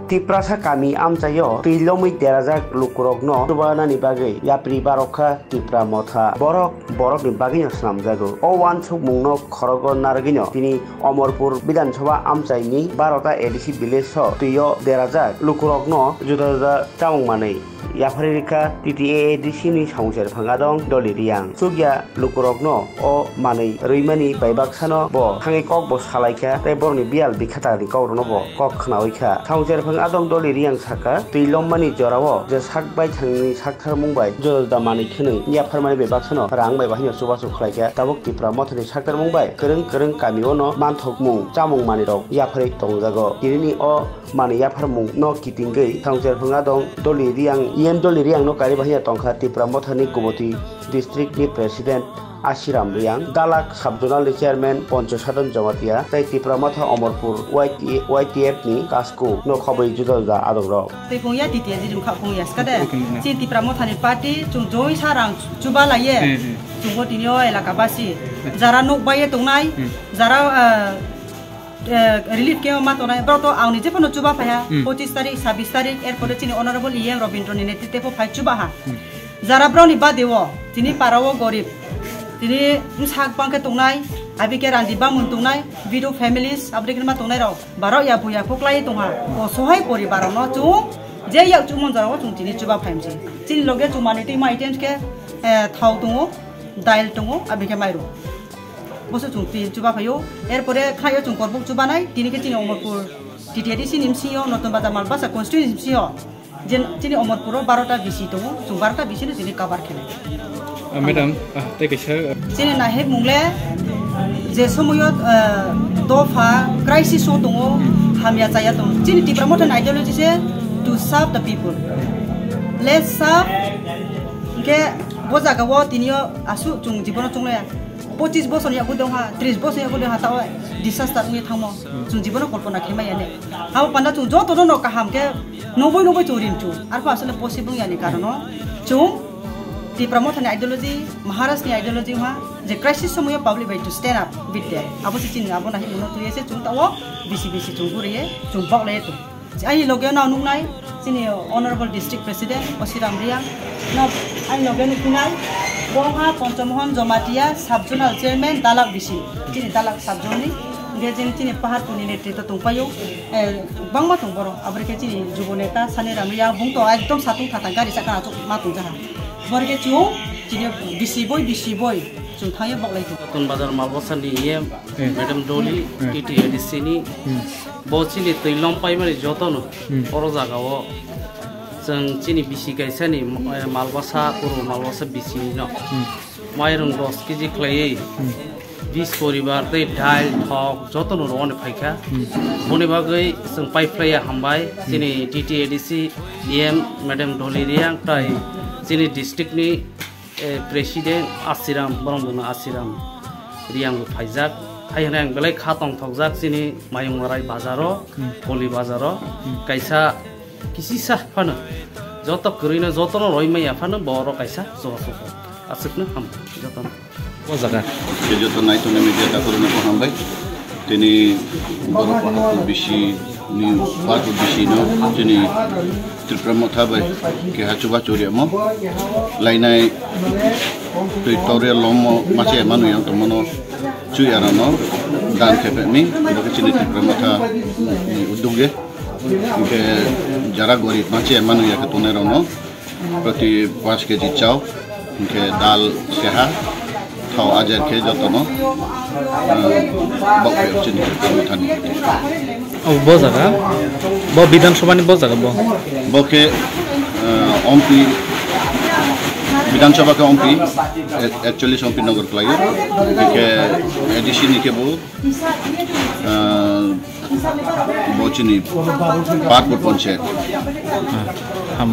Tiprasa kami amcayo tilomui derajak lukurokno tubanani bagai yapri barokha tipra motha borok ni bagino snamjago o wansuk mungno khorogo nargino tini Omorpur Bidansabha amchaini 12ta ADC village so tuyo derajak lukurokno juda chamung manei yafaririka TTA ADC ni saungser phangadong doliriang sugya lukurokno o manei reimani baibaksano bo khangi kok bo salaika tei borni bial bikhata ni kawrono bo kok khnaoika saungser adong doli riang saka tuilom mani jorao je sakbai thangni sakthar mungbai joda mani khene nya pharmani be baksano rang bai bahino subasu khlaika tabuk tipra mothani sakthar mungbai kereng kamiono manthok mung chamung mani rok yaphari tongjago irini o mani yapharmung no kitingei saungser adong doli riang no kari bahia tongkha tipra mothani kuboti district ni president Asiram Riang, Dalak Subzonal Chairman Poncho Sadon Jamatia, Tai Tipra Motha Omorpur YTF ni Kasku no khabai juda adoro. Tei pungya titia ji jungkha pungya skade. Sin Tipra Motha ni party chung joi sarang chuba la ye. Chungbo tinyo elaka basi. Jara nok baye tungnai, jara relief ke matonai broto auni je pono chuba phaya 25 tarik 26 tarik erpore chini honorable Yang Robindro ni netitwe phai chuba ha. Jara broni badewo tini parawo gorib Tini sak bangke tungnai, abike randi bangun tungnai, widow families, abrik nama tungnai rau, barau ya buya poklai tungha, o sohai pori barau no cung, je yak cung monjaro cung tini coba pahimsi, tini loge cung maniti ma items ke thau tungo, dail tungo, abike mairu, bosu cung tini coba payo, erpore khayo cung korbuk coba nai, tini ke tini Omorpur, TTADC nimsio, Noton Batar Malbasa constituency nimsio, tini Omorpuro barota bisi tungo, cung barota bisi ni tini kabar kene. Madam, take a share. Sini nahib mungle, je somoyot dofa crisis so tungo hamya caya tung. Sini Tipra Motha ideology se to serve the people. Let's serve. Ke boza gawo tinio asu tung jibono tung le. 25 bosor ya gudong ha, 30 bosor ya gudong ha tao disaster ngi thamo. Tung jibono kolpona khema yane. Haw panda tung jo to no kaham ke noboi churim chu. Arpa asale possible yani karono. Chung Tipra Motha ni ideology, Maharashtra ni ideology ha, je crisis somoyo public way to stand up with them. Abo si chin abo nahi uno tuye se chung tawo, bisi chung guriye, chung bak le tu. Ai loge na nungnai, sini honorable district president Asiram Riang, na ai loge nu kunai, boha Ponchomohon Jamatia subzonal chairman Dalak bisi, sini Dalak subzoni, ngejeng sini pahar puni netrito tungpayo, bangma tungboro, abrike sini juboneta Saniram Riang bungto ekdom satu tatangkari sakana achuk matung jaha. Borge chung, jadi bisi boy, chung thaya bak lagi. Noton Batar Malbasa ni Madam Doli TTADC ni, bocili tuilom pai mari jotono, oro jaga wo, jeng cini bisi kaisa ni Malbasa uru Malbasa bisi ni no, mairung 10 kg klai, 20 poribar tei dal thok jotono ron phaika, boni bagai jeng pai playa hambai, cini TTADC Madam Doli riang tai. Sini district ni president Asiram Borongdona Asiram Riang Faizak Hairang belai khatong thokjak sini Mayungmarai bazaro Poli bazaro kaisa kisi sah phano joto kurino joto no roimai phano boro kaisa joso asukna ham joto o jaga ke joto nai to media ta korona ko hambai tini boro pahat bishi ni pahat bishi no tini Tipra Motha bai ke hachuba chori mo lainai tutorial lomo mache manu yang tomono chuyara no dan kepe mi bagi chini Tipra Motha uduge ke jara gori mache manu ya ke tonero no proti 5 kg chao ke dal seha thau ajar ke jotono bok chini Tipra Motha ni Oh, bo jaga, bo Bidansabha ni bo jaga bo. Bo ke ompi Bidansabha ke ompi actually ompi nagar player ke addition ni ke bo bo chini Parpur Panchayat. Ham